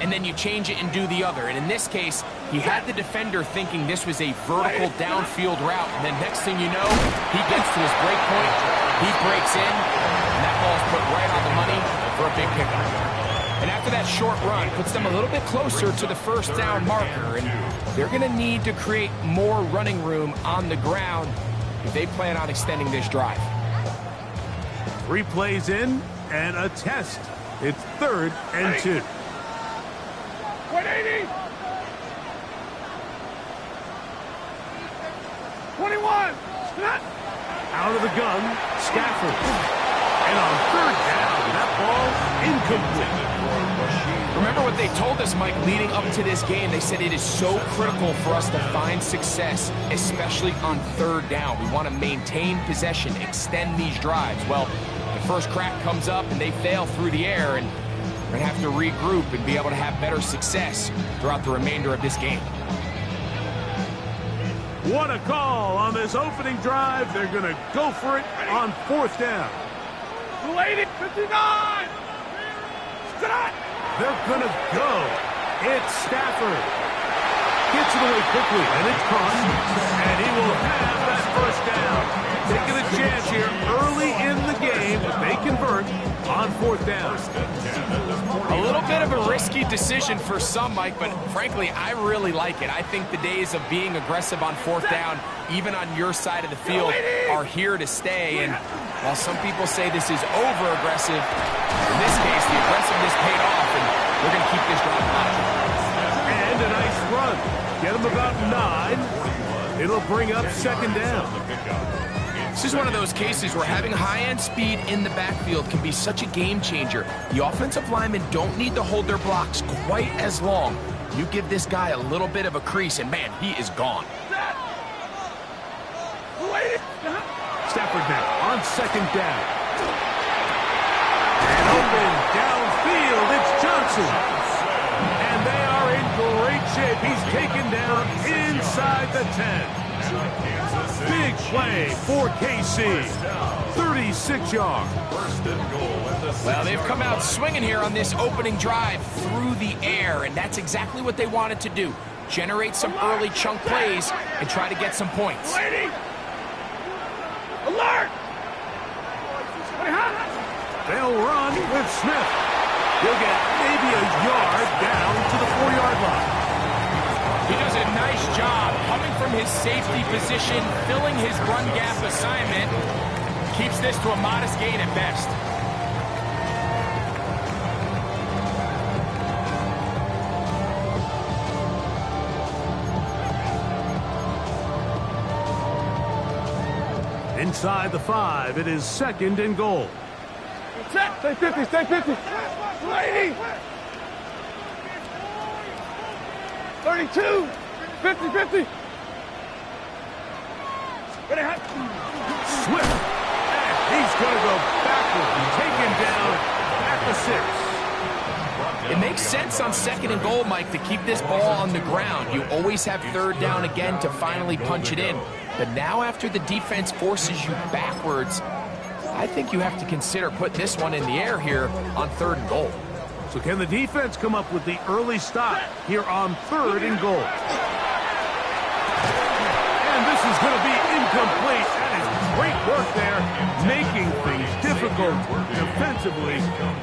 and then you change it and do the other. And in this case, he had the defender thinking this was a vertical downfield route, and then next thing you know, he gets to his break point, he breaks in, and that ball's put right on the money for a big pickup. And after that short run, puts them a little bit closer to the first down marker, and they're going to need to create more running room on the ground if they plan on extending this drive. 3 plays in and a test. It's 3rd and 2. 180. 21. Out of the gun, Stafford. And on 3rd down, that ball incomplete. Remember what they told us, Mike, leading up to this game. They said it is so critical for us to find success, especially on 3rd down. We want to maintain possession, extend these drives. Well, the first crack comes up and they fail through the air, and we're going to have to regroup and be able to have better success throughout the remainder of this game. What a call on this opening drive. They're going to go for it on 4th down. 59. They're going to go. It's Stafford. Gets it away quickly, and it's caught. And he will have that first down. Taking a chance here early in the game if they convert on 4th down. A little bit of a risky decision for some, Mike, but frankly, I really like it. I think the days of being aggressive on 4th down, even on your side of the field, are here to stay. And while some people say this is over-aggressive, in this case, the aggressiveness paid off, and we're going to keep this drive alive. And a nice run. Get him about 9. It'll bring up 2nd down. This is one of those cases where having high-end speed in the backfield can be such a game changer. The offensive linemen don't need to hold their blocks quite as long. You give this guy a little bit of a crease, and man, he is gone. Stafford now on 2nd down. And open downfield, it's Johnson. And they are in great shape. He's taken down inside the 10. Big play for KC. 36 yards. Well, they've come out swinging here on this opening drive through the air, and that's exactly what they wanted to do. Generate some early chunk plays and try to get some points. Alert! They'll run with Smith. He'll get maybe a yard down to the 4-yard line. He does a nice job coming from his safety position, filling his run gap assignment. Keeps this to a modest gain at best. Inside the 5, it is 2nd and goal. Stay 50, stay 50. 80. 32. 50, 50. Swift. And he's going to go backward and take him down at the 6. It makes sense on 2nd and goal, Mike, to keep this ball on the ground. You always have 3rd down again to finally punch it in. But now after the defense forces you backwards, I think you have to consider putting this one in the air here on 3rd and goal. So can the defense come up with the early stop here on 3rd and goal? And this is going to be incomplete. That is great work there, making things difficult defensively.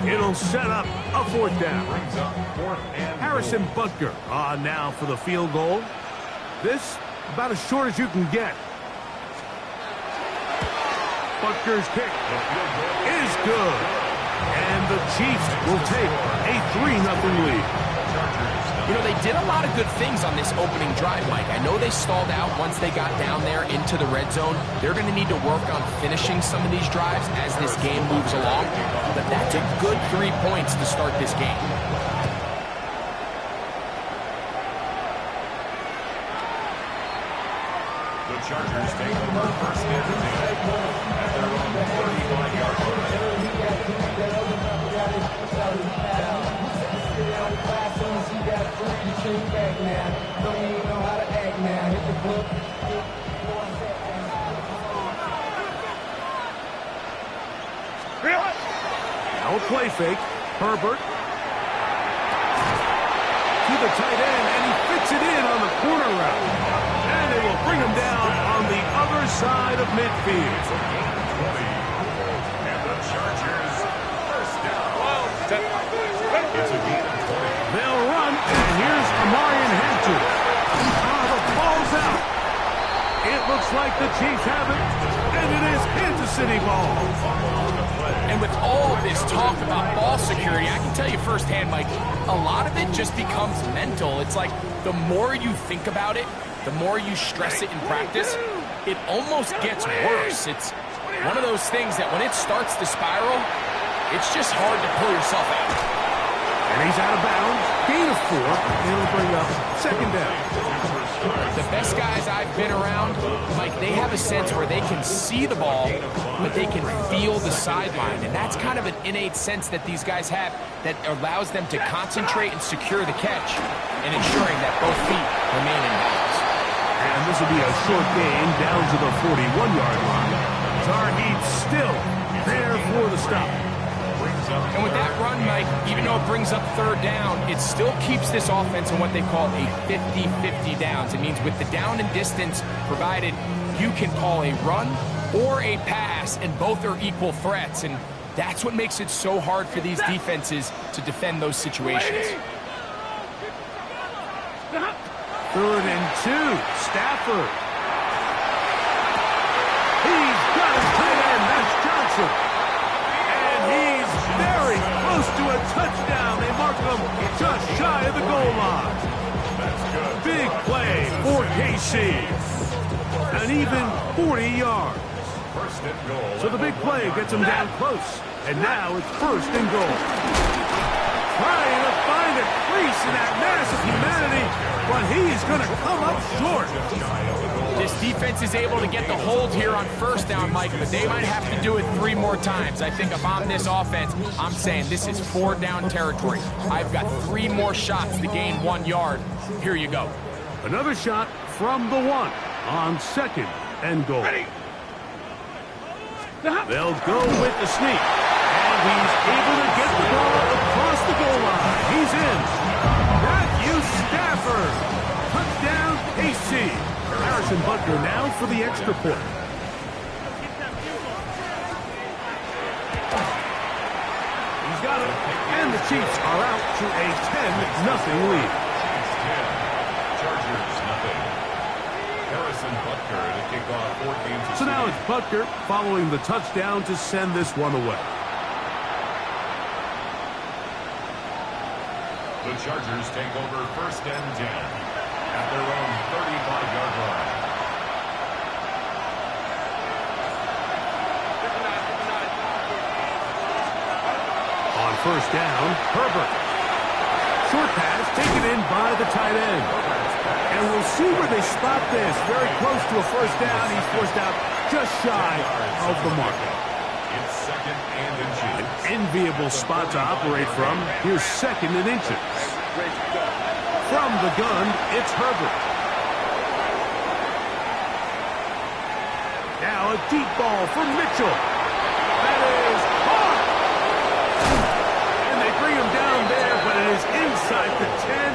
It'll set up a 4th down. Harrison Butker on now for the field goal. This about as short as you can get. Butker's kick is good. And the Chiefs will take a 3-0 lead. You know, they did a lot of good things on this opening drive, Mike. I know they stalled out once they got down there into the red zone. They're going to need to work on finishing some of these drives as this game moves along. But that's a good 3 points to start this game. The Chargers take over first and 10 at their own 35-yard line. Now a play fake. Herbert. to the tight end, and he fits it in on the corner route. And they will bring him down on the other side of midfield. And the Chargers first down. It's a gain of 20. They'll run, and here's Amarian Hampton. The ball's out. It looks like the Chiefs have it, and it is Kansas City ball. And with all of this talk about ball security, I can tell you firsthand, Mike, a lot of it just becomes mental. It's like the more you think about it, the more you stress it in practice, it almost gets worse. It's one of those things that when it starts to spiral, it's just hard to pull yourself out. And he's out of bounds. Gain of 4. It'll bring up second down. The best guys I've been around, Mike, they have a sense where they can see the ball, but they can feel the sideline. And that's kind of an innate sense that these guys have that allows them to concentrate and secure the catch and ensuring that both feet remain in bounds. And this will be a short gain down to the 41-yard line. Tarheed still there for the stop. And with that run, Mike, even though it brings up third down, it still keeps this offense in what they call a 50-50 downs. It means with the down and distance provided, you can call a run or a pass, and both are equal threats. And that's what makes it so hard for these defenses to defend those situations. 3rd and 2. Stafford. He's got his tight end. That's Johnson. And he's very close to a touchdown. They mark him just shy of the goal line. That's good. Big play for KC. An even 40 yards. First and goal. So the big play gets him down close. And now it's 1st and goal. Trying to find a crease in that mass of humanity, but he's going to come up short. This defense is able to get the hold here on 1st down, Mike, but they might have to do it 3 more times. I think if I'm this offense, I'm saying this is 4 down territory. I've got 3 more shots to gain 1 yard. Here you go. Another shot from the 1 on 2nd and goal. They'll go with the sneak. And he's able to get the ball across the goal line. He's in. Matthew Stafford. Touchdown, KC. Harrison Butker now for the extra point. He's got it. And the Chiefs are out to a 10-0 lead. Chargers, nothing. Harrison Butker to kick off 4 games. So now it's Butker following the touchdown to send this one away. The Chargers take over 1st and 10 at their own 35-yard line. On 1st down, Herbert. Short pass taken in by the tight end. And we'll see where they spot this. Very close to a 1st down. He's forced out just shy of the mark. It's 2nd and inches. Enviable spot to operate from. Here's 2nd and inches. From the gun, it's Herbert. Now a deep ball for Mitchell. That is caught. And they bring him down there, but it is inside the 10.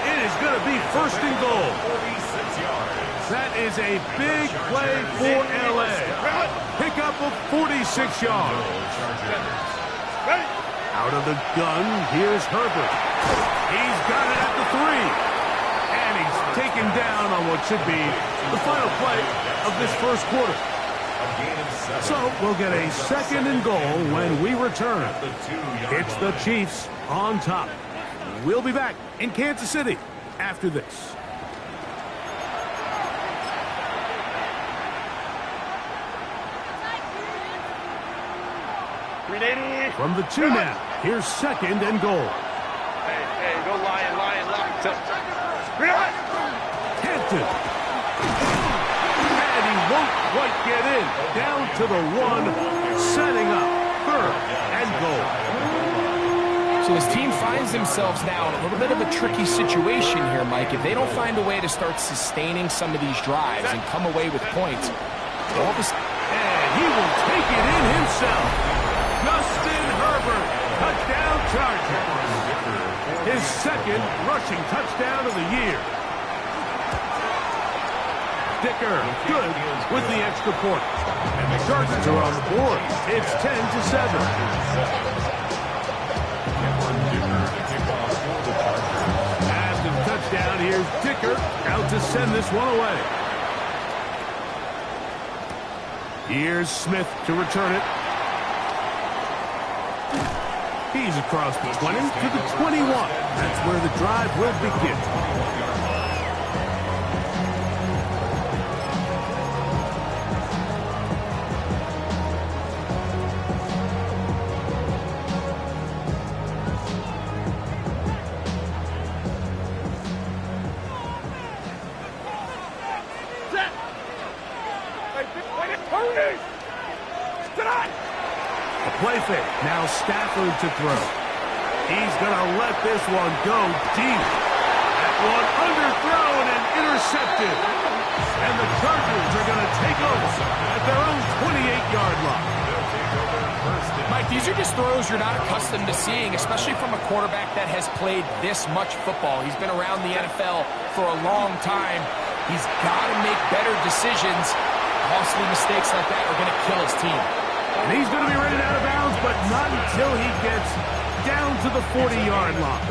It is going to be 1st and goal. 46 yards. That is a big play for L.A. Pickup of 46 yards. Out of the gun, here's Herbert. He's got it at the 3. And he's taken down on what should be the final play of this 1st quarter. So we'll get a 2nd and goal when we return. It's the Chiefs on top. We'll be back in Kansas City after this. From the 2 now, here's 2nd and goal. Hey, go Lion, lock. Hampton. And he won't quite get in. Down to the 1, setting up 3rd and goal. So this team finds themselves now in a little bit of a tricky situation here, Mike. If they don't find a way to start sustaining some of these drives and come away with points, all this... And he will take it in himself. Justin Herbert, touchdown Chargers. his second rushing touchdown of the year. Dicker, good with the extra point. And the Chargers are on the board. It's 10-7. After the touchdown, here's Dicker out to send this one away. Here's Smith to return it. He's across the 20 to the 21. That's where the drive will begin. Play fake. Now Stafford to throw. He's going to let this one go deep. That one underthrown and intercepted. And the Chargers are going to take over at their own 28-yard line. Mike, these are just throws you're not accustomed to seeing, especially from a quarterback that has played this much football. He's been around the NFL for a long time. He's got to make better decisions. Costly mistakes like that are going to kill his team. And he's going to be running out of bounds, but not until he gets down to the 40-yard line.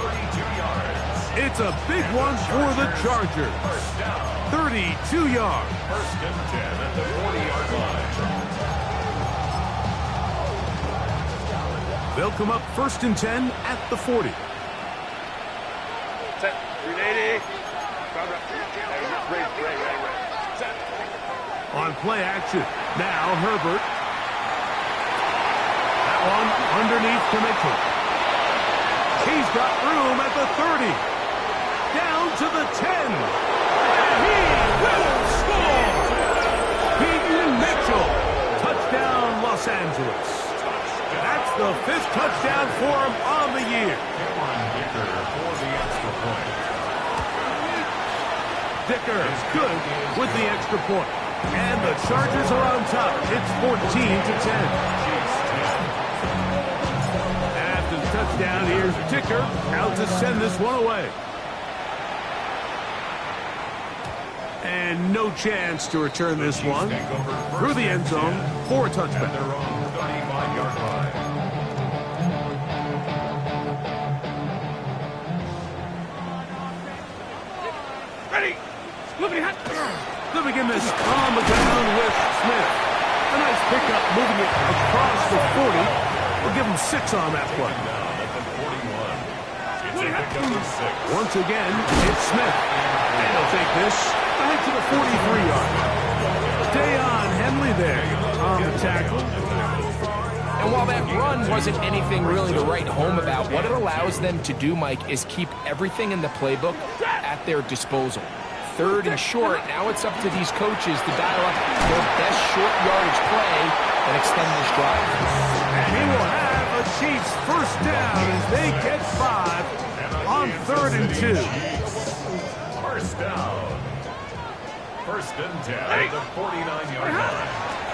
It's a big one for the Chargers. 32 yards. First and 10 at the 40-yard line. They'll come up first and 10 at the 40. Set. 380. Set. On play action. Now Herbert. One underneath to Mitchell. He's got room at the 30. Down to the 10. And he will score. Peyton Mitchell. Touchdown, Los Angeles. That's the 5th touchdown for him on the year. Dicker is good with the extra point. And the Chargers are on top. It's 14-10. Touchdown, here's Dicker out to send this one away. And no chance to return this one through the end zone for a touchback. Ready. They begin this on the ground with Smith. A nice pickup moving it across the 40. We'll give him 6 on that play. Once again, it's Smith. And he'll take this back to the 43-yard. Deion Henley there on the tackle. And while that run wasn't anything really to write home about, what it allows them to do, Mike, is keep everything in the playbook at their disposal. 3rd and short, now it's up to these coaches to dial up their best short yardage play and extend this drive. And he will have a Chiefs first down as they get 5 on 3rd and 2. First down. First and 10 at the 49-yard line.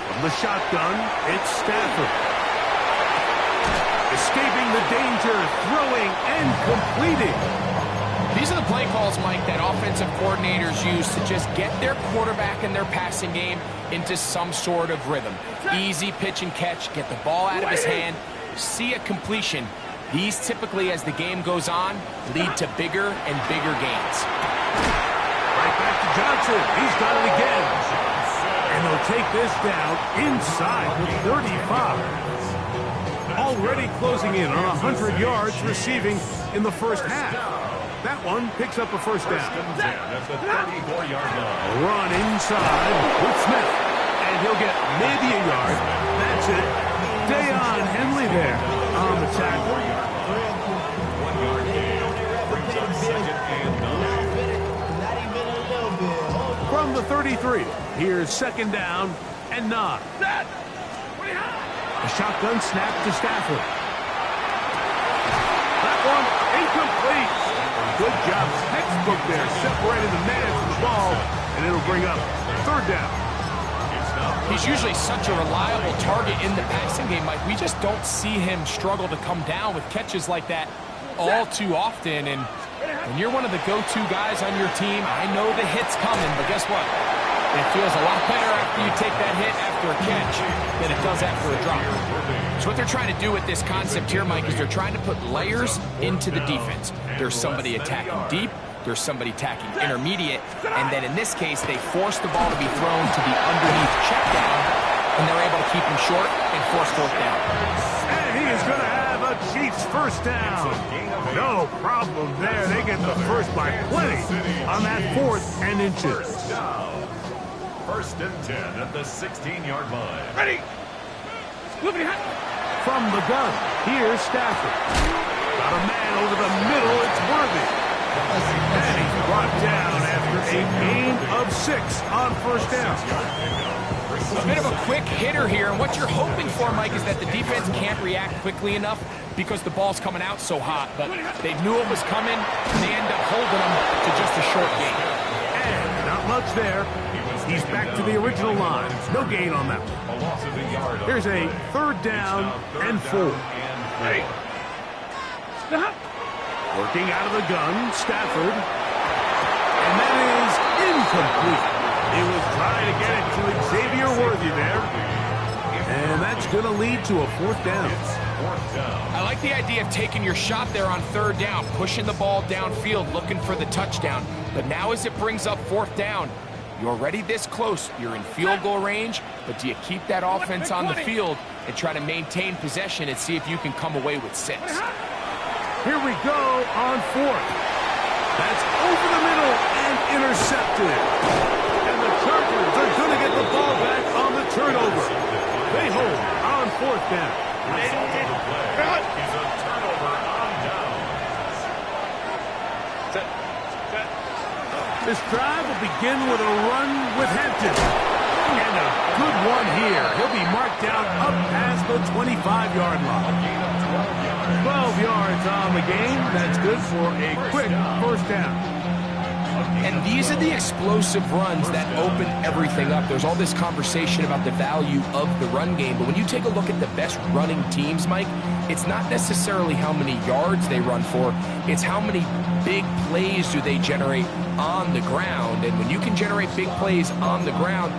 From the shotgun, it's Stafford. Escaping the danger, throwing and completing. These are the play calls, Mike, that offensive coordinators use to just get their quarterback and their passing game into some sort of rhythm. Easy pitch and catch, get the ball out of his hand, see a completion. These typically, as the game goes on, lead to bigger and bigger gains. Right back to Johnson. He's got it again. And they'll take this down inside the 35. Already closing in on 100 yards receiving in the first half. That one picks up a first down. That's the 34-yard line. Run inside with Smith. And he'll get maybe a yard. That's it. Deion Henley there on the tackle. 1 yard gain. Brings up 2nd and 9. From the 33, here's 2nd down and 9. A shotgun snap to Stafford. That one incomplete. Good job, textbook there, separating the man from the ball, and it'll bring up 3rd down. He's usually such a reliable target in the passing game, Mike. We just don't see him struggle to come down with catches like that all too often, and when you're one of the go-to guys on your team, I know the hit's coming, but guess what? It feels a lot better after you take that hit after a catch than it does after a drop. So what they're trying to do with this concept here, Mike, is they're trying to put layers into the defense. There's somebody attacking deep, there's somebody attacking intermediate, and then in this case, they force the ball to be thrown to the underneath check down, and they're able to keep him short and force fourth down. And he is going to have a Chiefs first down. No problem there. They get the first by plenty on that 4th and inches. First and 10 at the 16-yard line. Ready. From the gun, here's Stafford. Got a man over the middle. It's Worthy. And he's brought down after a gain of 6 on first down. A bit of a quick hitter here, and what you're hoping for, Mike, is that the defense can't react quickly enough because the ball's coming out so hot. But they knew it was coming, and they end up holding them to just a short gain. And not much there. He's back to the original line. No gain on that one. Here's a 3rd down and 4. Ready. Working out of the gun, Stafford. And that is incomplete. He was trying to get it to Xavier Worthy there. And that's going to lead to a 4th down. I like the idea of taking your shot there on 3rd down, pushing the ball downfield, looking for the touchdown. But now as it brings up 4th down, you're already this close. You're in field goal range, but do you keep that offense on the field and try to maintain possession and see if you can come away with 6? Here we go on 4th. That's over the middle and intercepted. And the Chargers are going to get the ball back on the turnover. They hold on 4th down. He's a turnover on downs. Set. This drive will begin with a run with Hampton. And a good one here. He'll be marked down up past the 25-yard line. 12 yards on the game. That's good for a quick first down. And these are the explosive runs that open everything up. There's all this conversation about the value of the run game, but when you take a look at the best running teams, Mike, it's not necessarily how many yards they run for, it's how many big plays do they generate on the ground. And when you can generate big plays on the ground,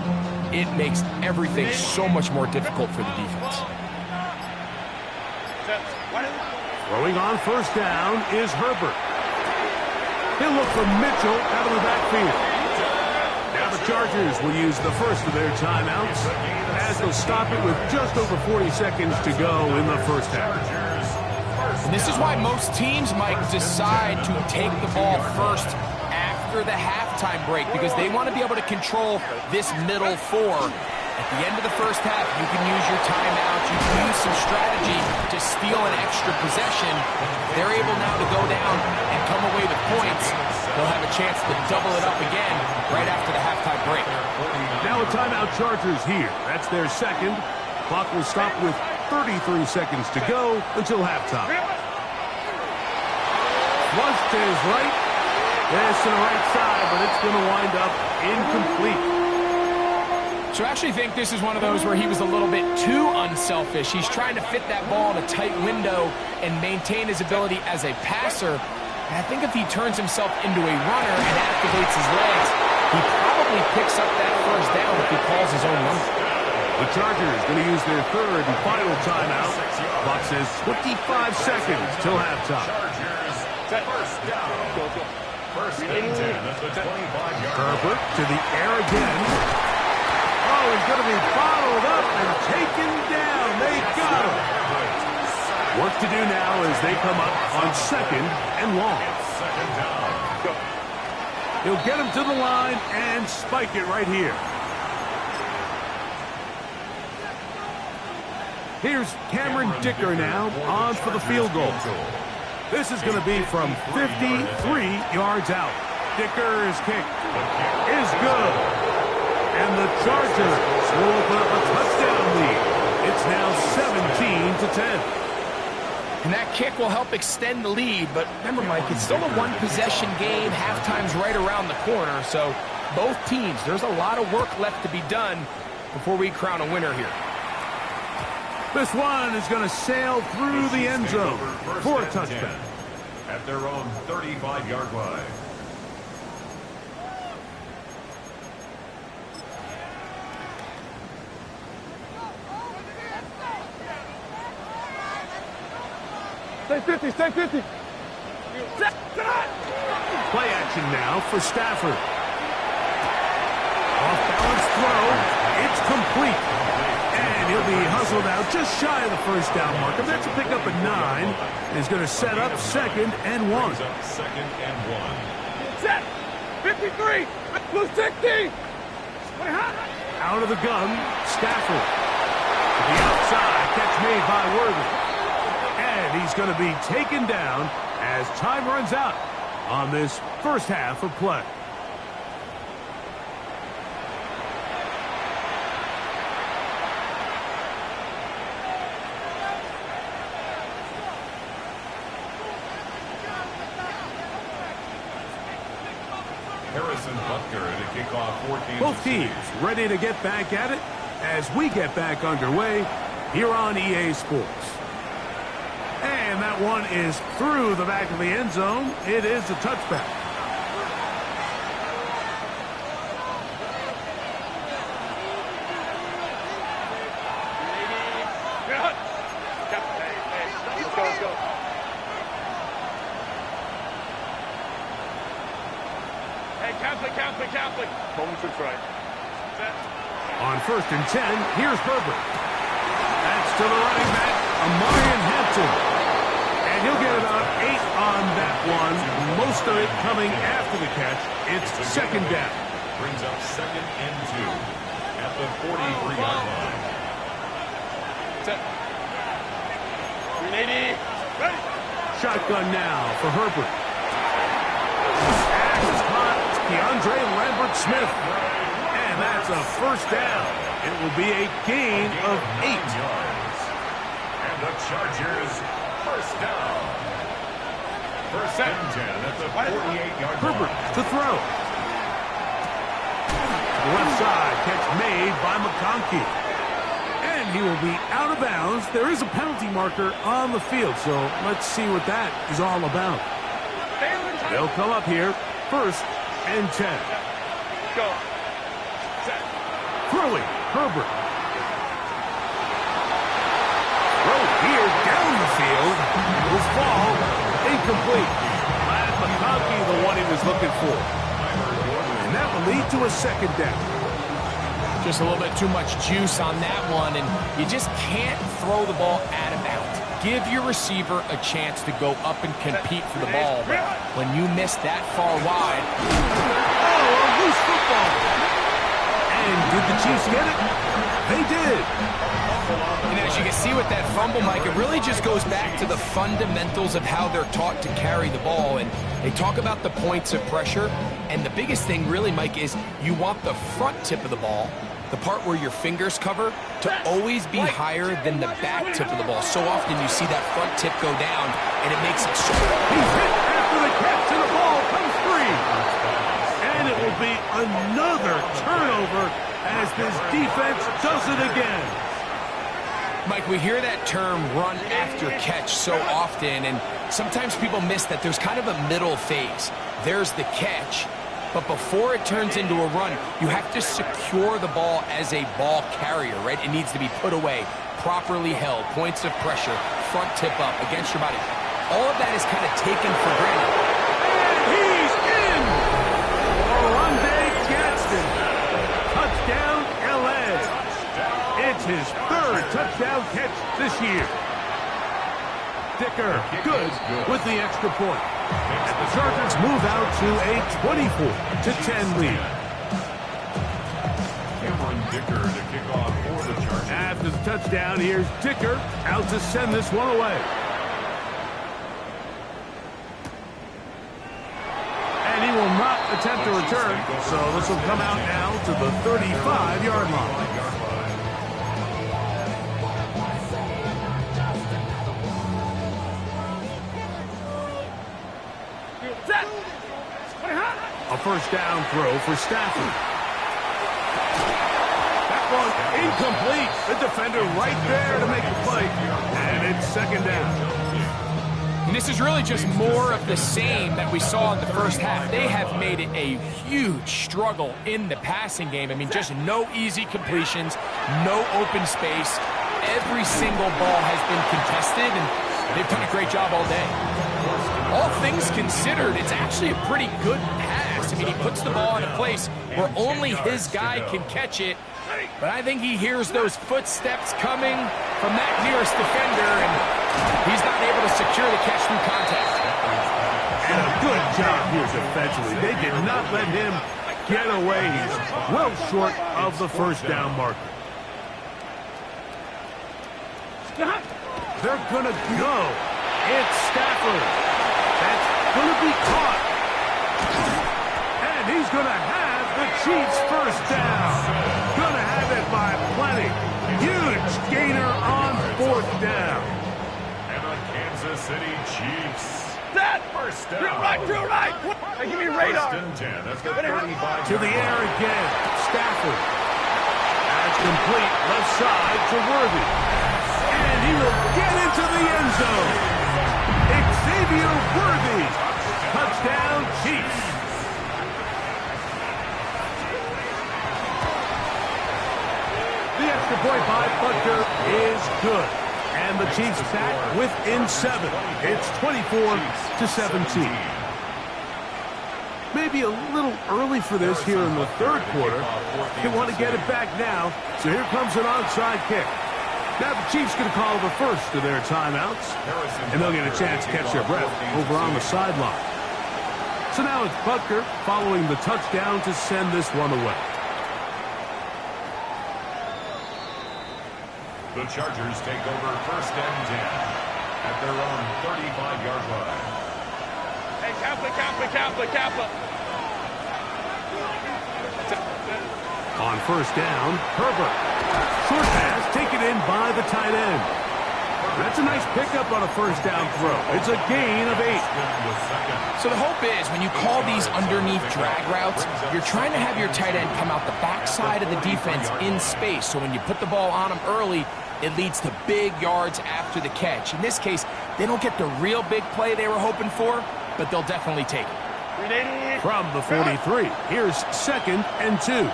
it makes everything so much more difficult for the defense. Throwing on first down is Herbert. He'll look for Mitchell out of the backfield. Now the Chargers will use the first of their timeouts as they'll stop it with just over 40 seconds to go in the first half. And this is why most teams might decide to take the ball first after the halftime break, because they want to be able to control this middle 4. At the end of the first half, you can use your timeout, you can use some strategy to steal an extra possession. They're able now to go down and come away with points. They'll have a chance to double it up again right after the halftime break. Now a timeout Chargers here. That's their second. Clock will stop with 33 seconds to go until halftime. Once to his right. There's to the right side, but it's going to wind up incomplete. So I actually think this is one of those where he was a little bit too unselfish. He's trying to fit that ball in a tight window and maintain his ability as a passer. And I think if he turns himself into a runner and activates his legs, he probably picks up that first down if he calls his own number. The Chargers going to use their 3rd and final timeout. Clock says 25 seconds till halftime. First down. First and 10 at the 25-yard. Herbert to the air again. Oh, he's going to be bottled up and taken down. They got him. Work to do now as they come up on 2nd and long. He'll get him to the line and spike it right here. Here's Cameron Dicker now on for the field goal. This is going to be from 53 yards out. Dicker's kick is good. And the Chargers will open up a touchdown lead. It's now 17-10. And that kick will help extend the lead. But remember, Mike, it's still a one-possession game. Halftime's right around the corner. So both teams, there's a lot of work left to be done before we crown a winner here. This one is going to sail through the end zone for a touchdown. at their own 35-yard line. Stay 50, stay 50. Play action now for Stafford. Off-balance throw. It's complete. And he'll be hustled out just shy of the first down marker. That's a pickup at 9. And he's going to set up 2nd and 1. Second and 1. Set. 53. Blue 60. Out of the gun, Stafford. To the outside. Catch made by Worthy. And he's going to be taken down as time runs out on this first half of play. Harrison Butker to kick off for Kansas Both City. teams ready to get back at it as we get back underway here on EA Sports. And that one is through the back of the end zone. It is a touchback. Let's go. Hey, Catholic. Moments of try. On 1st and 10, here's Herbert. That's to the running back, Amarian Hampton. And he'll get about 8 on that one. Most of it coming after the catch. It's 2nd down. Brings up 2nd and 2 at the 43-yard line. Set. 380. Ready. Shotgun now for Herbert. Pass is caught. DeAndre Lambert-Smith. And that's a first down. It will be a gain of 8 yards. And the Chargers first down. First and 10 at the 48-yard line. Herbert to throw. Left side, catch made by McConkey. And he will be out of bounds. There is a penalty marker on the field, so let's see what that is all about. They'll come up here, 1st and 10. Go. Throwing, Herbert. Throw here down the field. Will fall. Incomplete. Glad McConkey the one he was looking for. And that will lead to a 2nd down. Just a little bit too much juice on that one, and you just can't throw the ball out of bounds. Give your receiver a chance to go up and compete for the ball, but when you miss that far wide... Oh, a loose football. And did the Chiefs get it? They did. And as you can see with that fumble, Mike, it really just goes back to the fundamentals of how they're taught to carry the ball. And they talk about the points of pressure. And the biggest thing really, Mike, is you want the front tip of the ball, the part where your fingers cover, to always be higher than the back tip of the ball. So often you see that front tip go down, and it makes it so... He's hit after the catch, and the ball comes free. And it will be another turnover as this defense does it again. Mike, we hear that term run after catch so often, and sometimes people miss that there's kind of a middle phase. There's the catch, but before it turns into a run, you have to secure the ball as a ball carrier, right? It needs to be put away, properly held, points of pressure, front tip up against your body. All of that is kind of taken for granted. And he's in! Orlando Gaston. Touchdown, L.A. It's his 3rd touchdown catch this year. Dicker, good with the extra point. And the Chargers move out to a 24-10 lead. Cameron Dicker to kick off for the Chargers. After the touchdown, here's Dicker out to send this one away. And he will not attempt a return, so this will come out now to the 35-yard line. A first down throw for Stafford. That one incomplete. The defender right there to make the play. And it's 2nd down. And this is really just more of the same that we saw in the first half. They have made it a huge struggle in the passing game. I mean, just no easy completions, no open space. Every single ball has been contested, and they've done a great job all day. All things considered, it's actually a pretty good pass. I mean, he puts the ball in a place where only his guy can catch it. But I think he hears those footsteps coming from that nearest defender, and he's not able to secure the catch through contact. And a good job here defensively. They did not let him get away. He's well short of the first down marker. They're going to go. It's Stafford. That's going to be caught. And he's going to have the Chiefs first down. Going to have it by plenty. Huge gainer on fourth down. And the Kansas City Chiefs. That First down. Drew right. Hey, give me radar. First and 10. That's the 35. To the air again. Stafford. That's complete. Left side to Worthy. And he will get into the end zone. Xavier Worthy. Touchdown, Chiefs. The extra point by Butker is good. And the Chiefs back within 7. It's 24-17. Maybe a little early for this here in the third quarter. They want to get it back now. So here comes an onside kick. Now the Chiefs going to call the first of their timeouts. And they'll get a chance to catch their breath over on the sideline. So now it's Butker following the touchdown to send this one away. The Chargers take over first and 10 at their own 35-yard line. Hey, Kaplan. On first down, Herbert. Short pass taken in by the tight end. That's a nice pickup on a first down throw. It's a gain of 8. So the hope is when you call these underneath drag routes, you're trying to have your tight end come out the backside of the defense in space. So when you put the ball on him early, it leads to big yards after the catch. In this case, they don't get the real big play they were hoping for, but they'll definitely take it. From the 43, here's 2nd and 2.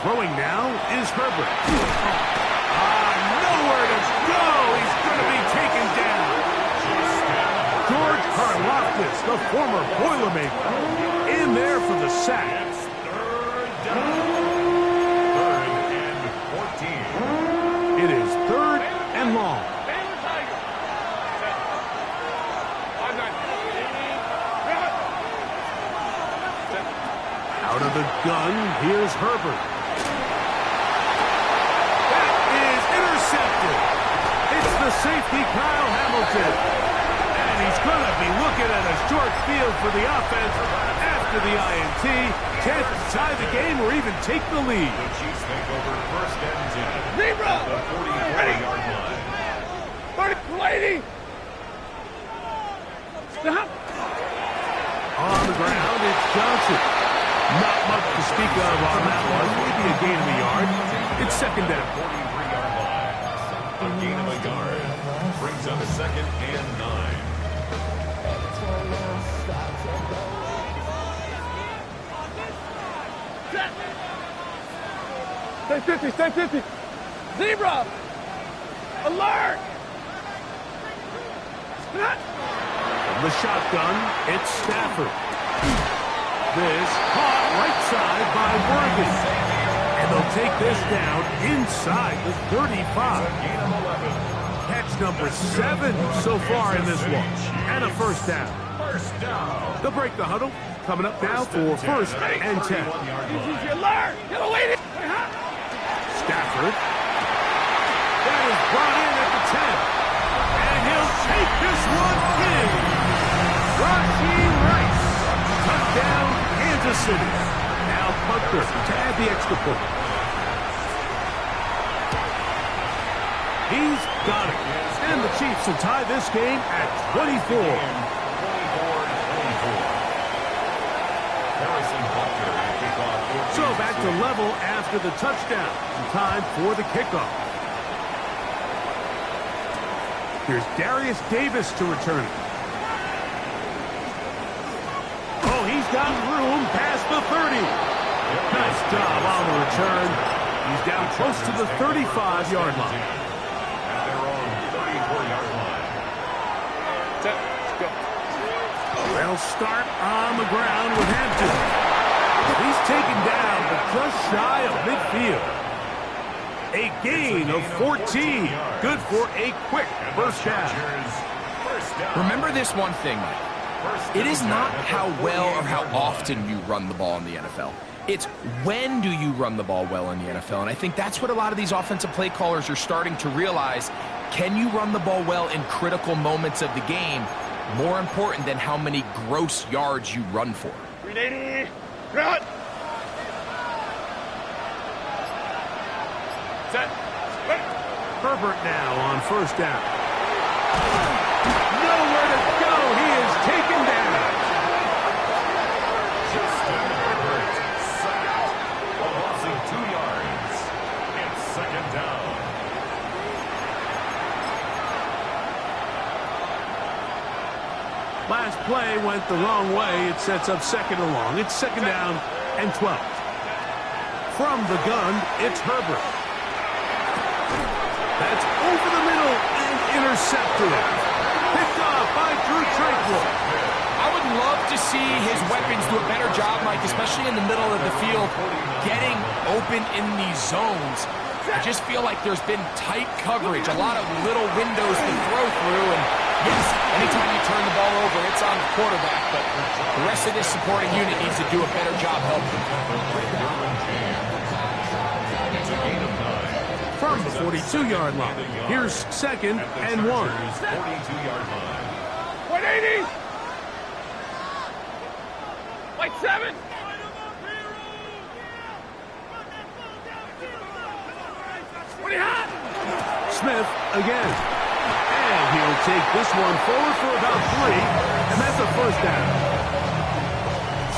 Throwing now is Herbert. Nowhere to go. He's going to be taken down. George Karlaftis, the former Boilermaker, in there for the sack. Third and 14. It is 3rd and long. Out of the gun, here's Herbert. That is intercepted. It's the safety, Kyle Hamilton. And he's going to be looking at a short field for the offense after the INT. Chance to tie the game or even take the lead. The Chiefs take over first and 10 Zebra! at the 44-yard line. Lady! On the ground, it's Johnson. Not much to speak of on that one. Maybe a gain of a yard. It's 2nd down. 43-yard line. A gain of a yard. Brings up 2nd and 9. Stay 50. Zebra! Alert! From the shotgun, it's Stafford. This caught right side by Worthy. And they'll take this down inside the 35. Catch number 7 so far in this one. And a first down. First down. They'll break the huddle. Coming up now for first and 10. Alert! Get away! Stafford. That is brought in at the 10. And he'll take this one in. Rashi Rice. Touchdown, Kansas City. Now Butker to add the extra point. He's got it. And the Chiefs will tie this game at 24. So back to level after the touchdown. Time for the kickoff. Here's Darius Davis to return it. Oh, he's got room past the 30. Nice job on the return. He's down close to the 35-yard line. At their own 34-yard line. Let's go. They'll start on the ground with Hampton. He's taken down, but just shy of midfield. A gain of 14. Good for a quick first down. Remember this one thing, Mike. It is not how well or how often you run the ball in the NFL. It's when do you run the ball well in the NFL. And I think that's what a lot of these offensive play callers are starting to realize. Can you run the ball well in critical moments of the game? More important than how many gross yards you run for. 380. Run. Set. Wait. Herbert now on first down. Nowhere to go. He is taken down. Justin Herbert, sacked. A loss of 2 yards. It's second down. Last play went the wrong way. It sets up second and long. It's second down and 12. From the gun, it's Herbert. That's over the middle and intercepted. Picked off by Drew Tranquil. I would love to see his weapons do a better job, Mike, especially in the middle of the field, getting open in these zones. I just feel like there's been tight coverage, a lot of little windows to throw through, and yes, anytime you turn the ball over, it's on the quarterback, but the rest of this supporting unit needs to do a better job helping. From the 42-yard line, here's second and 1. 42-yard line. 180. White 7. What do you have? Smith again. And he'll take this one forward for about 3, and that's a first down.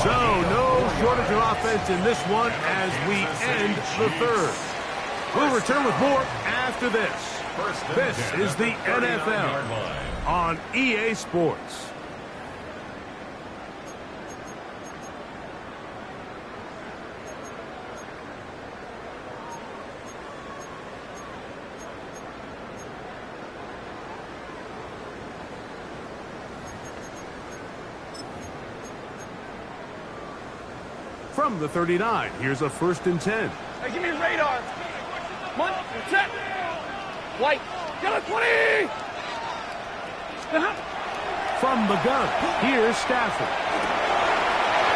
So no shortage of offense in this one as we end the third. We'll return with more after this. This is the NFL on EA Sports. From the 39, here's a first and 10. Hey, give me radar. One, set. White. Get it, 20. From the gun, here's Stafford.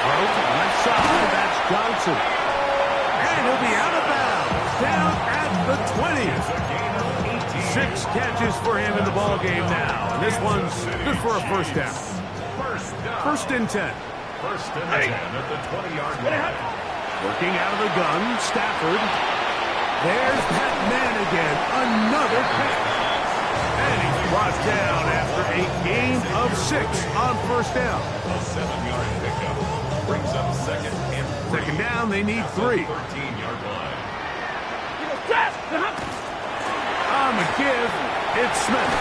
Throw to the left side, that's Johnson. And he'll be out of bounds, down at the 20. 6 catches for him in the ball game now. And this one's good for a first down. First and 10. First and 10 at the 20-yard line. Working out of the gun, Stafford. There's that man again. Another catch. And he's brought down after a gain of 6 on first down. A 7-yard pickup brings up second and 3. Second down, they need 3. 13-yard line. On the give, it's Smith.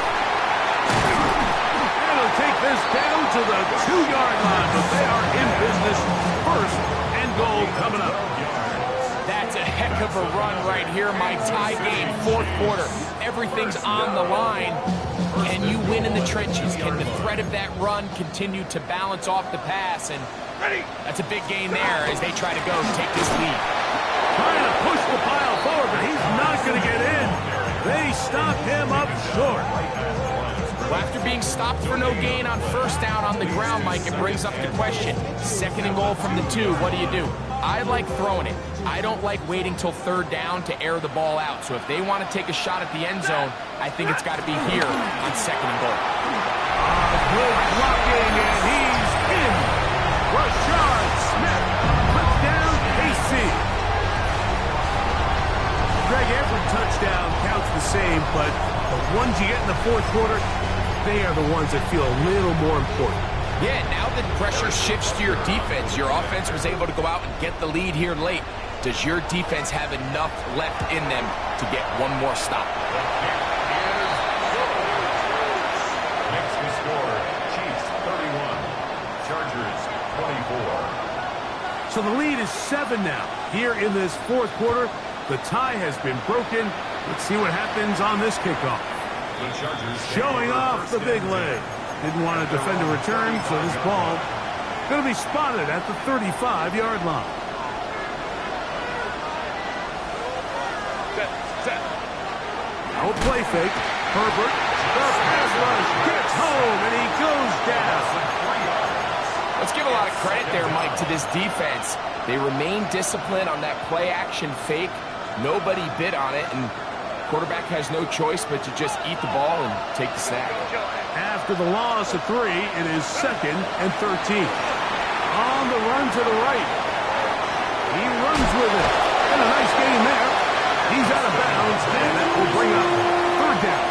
And he'll take this down to the 2-yard line, but they are in business. First and goal coming up. That's a heck of a run right here, Mike. Tie game, fourth quarter. Everything's on the line. Can you win in the trenches? Can the threat of that run continue to balance off the pass? And that's a big gain there as they try to go take this lead. Trying to push the pile forward, but he's not going to get in. They stopped him up short. Well, after being stopped for no gain on first down on the ground, Mike, it brings up the question. Second and goal from the 2, what do? I like throwing it. I don't like waiting till third down to air the ball out. So if they want to take a shot at the end zone, I think it's got to be here on second and goal. Good blocking, and he's in. Rashard Smith, touchdown, KC. Greg, every touchdown counts the same, but the ones you get in the fourth quarter, they are the ones that feel a little more important. Yeah, now that pressure shifts to your defense, your offense was able to go out and get the lead here late. Does your defense have enough left in them to get one more stop? Chargers 24. So the lead is 7 now. Here in this fourth quarter, the tie has been broken. Let's see what happens on this kickoff. The Chargers Showing off the big leg. Didn't want to defend a return, so this ball going to be spotted at the 35-yard line. Set. No play fake. Herbert, the pass rush gets home, and he goes down. Let's give a lot of credit there, Mike, to this defense. They remain disciplined on that play-action fake. Nobody bit on it, and quarterback has no choice but to just eat the ball and take the snap. After the loss of 3, it is 2nd and 13. On the run to the right. He runs with it. And a nice gain there. He's out of bounds, and that will bring up 3rd down.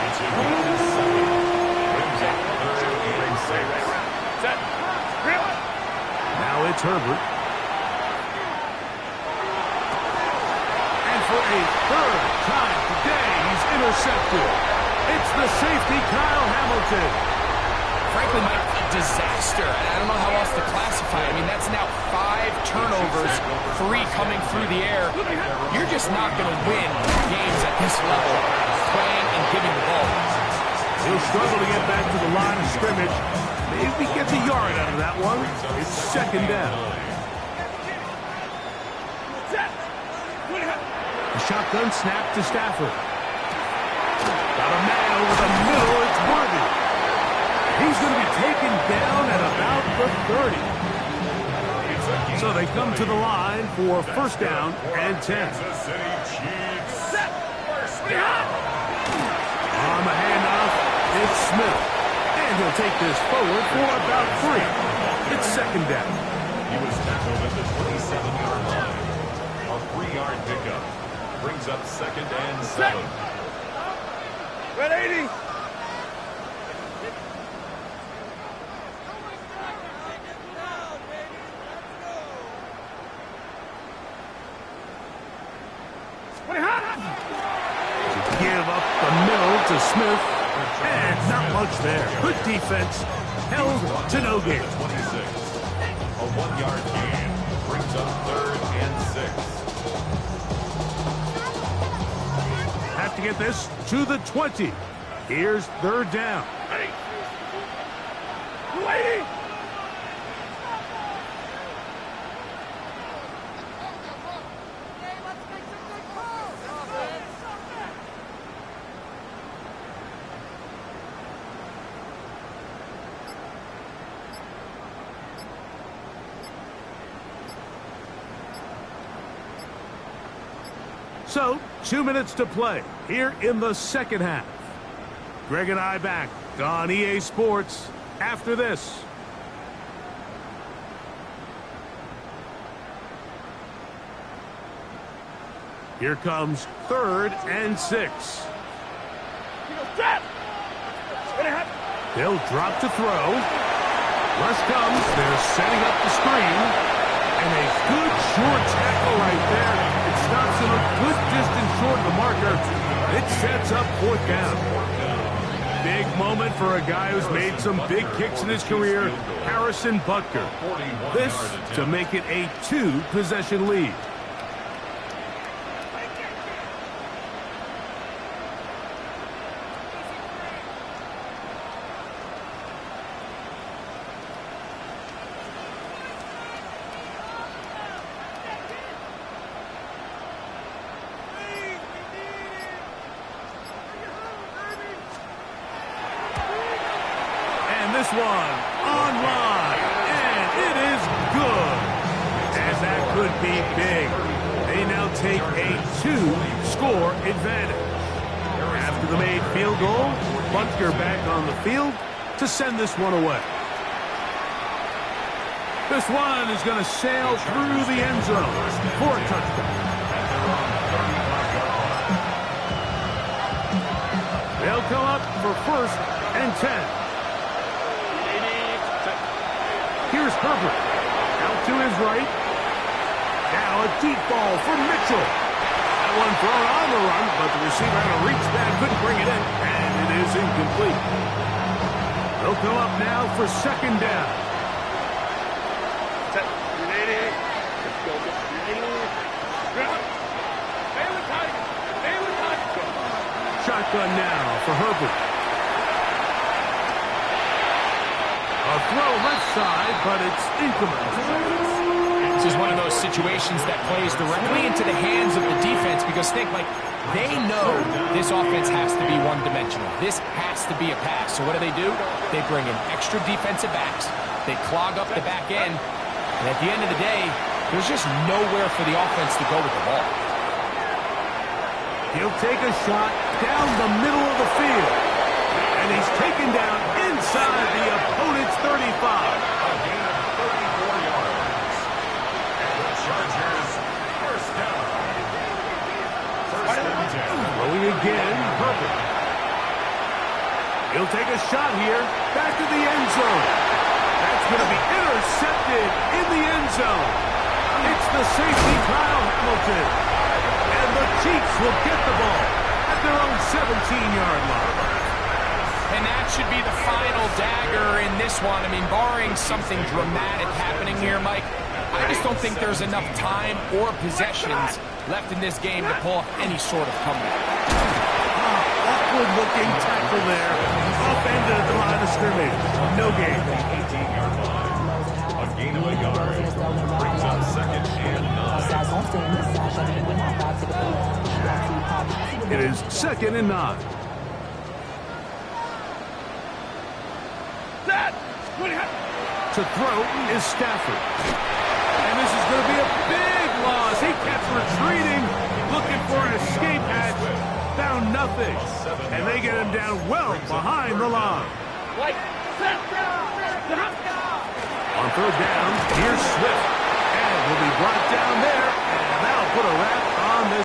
It's a good second. Brings up 3rd and 6. Set. Rip. Now it's Herbert. And for a 3rd time today, he's intercepted. It's the safety, Kyle Hamilton. Frankly, Mike, a disaster. I don't know how else to classify it. I mean, that's now 5 turnovers, 3 coming through the air. You're just not going to win games at this level, playing and giving the ball. He'll struggle to get back to the line of scrimmage. Maybe gets a yard out of that one. It's 2nd down. The shotgun snap to Stafford. Got a man over the middle. It's Worthy. He's going to be taken down at about the 30. So they come to the line for 1st down and 10. Kansas City Chiefs. 1st down. On the handoff, it's Smith. And he'll take this forward for about 3. It's 2nd down. He was tackled at the 27-yard line. A 3-yard pickup. Brings up 2nd and 7. Red 80. Give up the middle to Smith. And not much there. Good defense. Held to no gain. 26. A 1-yard gain. Brings up 3rd and 6. Have to get this to the 20. Here's 3rd down. Waiting. So, 2 minutes to play here in the 2nd half. Greg and I back on EA Sports after this. Here comes 3rd and 6. They'll drop to throw. Rush comes. They're setting up the screen. And a good short tackle right there. It stops him a good distance short of the marker. It sets up 4th down. Big moment for a guy who's made some big kicks in his career, Harrison Butker. This to make it a 2-possession lead. This one online, and it is good. And that could be big. They now take a 2-score advantage. After the made field goal, Butker back on the field to send this one away. This one is going to sail through the end zone for a touchdown. They'll come up for 1st and 10. Here's Herbert. Out to his right. Now a deep ball for Mitchell. That one thrown on the run, but the receiver had to reach back, couldn't bring it in, and it is incomplete. They'll come up now for 2nd down. shotgun now for Herbert. A throw left side, but it's incomplete. This is one of those situations that plays directly into the hands of the defense because think, like, they know this offense has to be one-dimensional. This has to be a pass. So what do? They bring in extra defensive backs. They clog up the back end. And at the end of the day, there's just nowhere for the offense to go with the ball. He'll take a shot down the middle of the field. And he's taken down inside the opponent's 35. A gain of 34 yards. And the Chargers first down. First and 10. Throwing again, Herbert. He'll take a shot here. Back to the end zone. That's going to be intercepted in the end zone. It's the safety, Kyle Hamilton. And the Chiefs will get the ball at their own 17-yard line. And that should be the final dagger in this one. I mean, barring something dramatic happening here, Mike, I just don't think there's enough time or possessions left in this game to pull off any sort of comeback. Awkward-looking tackle there. Off end of the line of scrimmage. No game. 18-yard line. A gain of a yard. Brings up second and 9. It is second and 9. To throw is Stafford. And this is going to be a big loss. He kept retreating, looking for an escape hatch. Found nothing. And they get him down well behind the line. On third down, here's Swift.